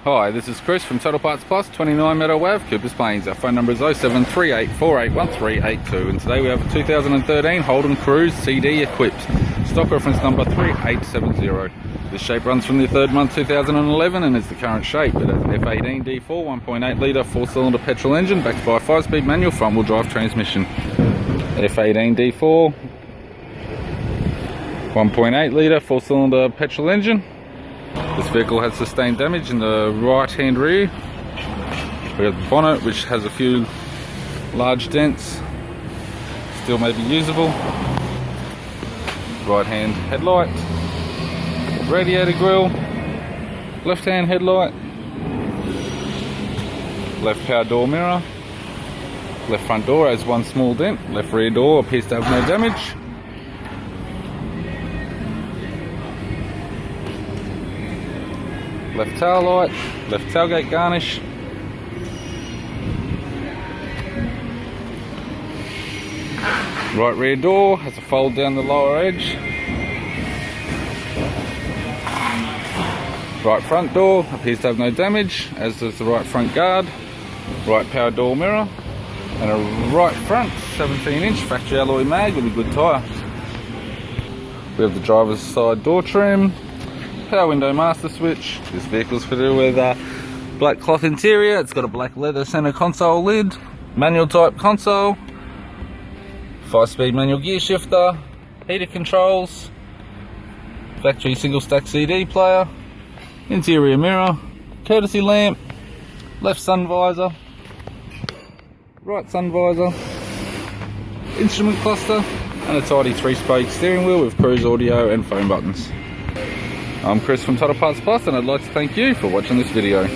Hi, this is Chris from Total Parts Plus, 29 Meadow Ave, Coopers Plains. Our phone number is 0738481382, and today we have a 2013 Holden Cruze CD equipped. Stock reference number 3870. This shape runs from the third month 2011 and is the current shape. It has an F18 D4 1.8 litre 4-cylinder petrol engine backed by a 5-speed manual front-wheel drive transmission. F18 D4 1.8 litre 4-cylinder petrol engine. This vehicle has sustained damage in the right hand rear. We have the bonnet, which has a few large dents, still may be usable. Right hand headlight, radiator grille, left hand headlight, left power door mirror, left front door has one small dent, left rear door appears to have no damage. Left tail light, left tailgate garnish, right rear door has a fold down the lower edge, right front door appears to have no damage, as does the right front guard, right power door mirror, and a right front 17-inch factory alloy mag with a good tyre. We have the driver's side door trim, power window master switch. This vehicle is fitted with a black cloth interior. It's got a black leather center console lid, manual type console, 5-speed manual gear shifter, heater controls, factory single stack CD player, interior mirror, courtesy lamp, left sun visor, right sun visor, instrument cluster, and a tidy 3-spoke steering wheel with cruise audio and phone buttons. I'm Chris from Total Parts Plus, and I'd like to thank you for watching this video.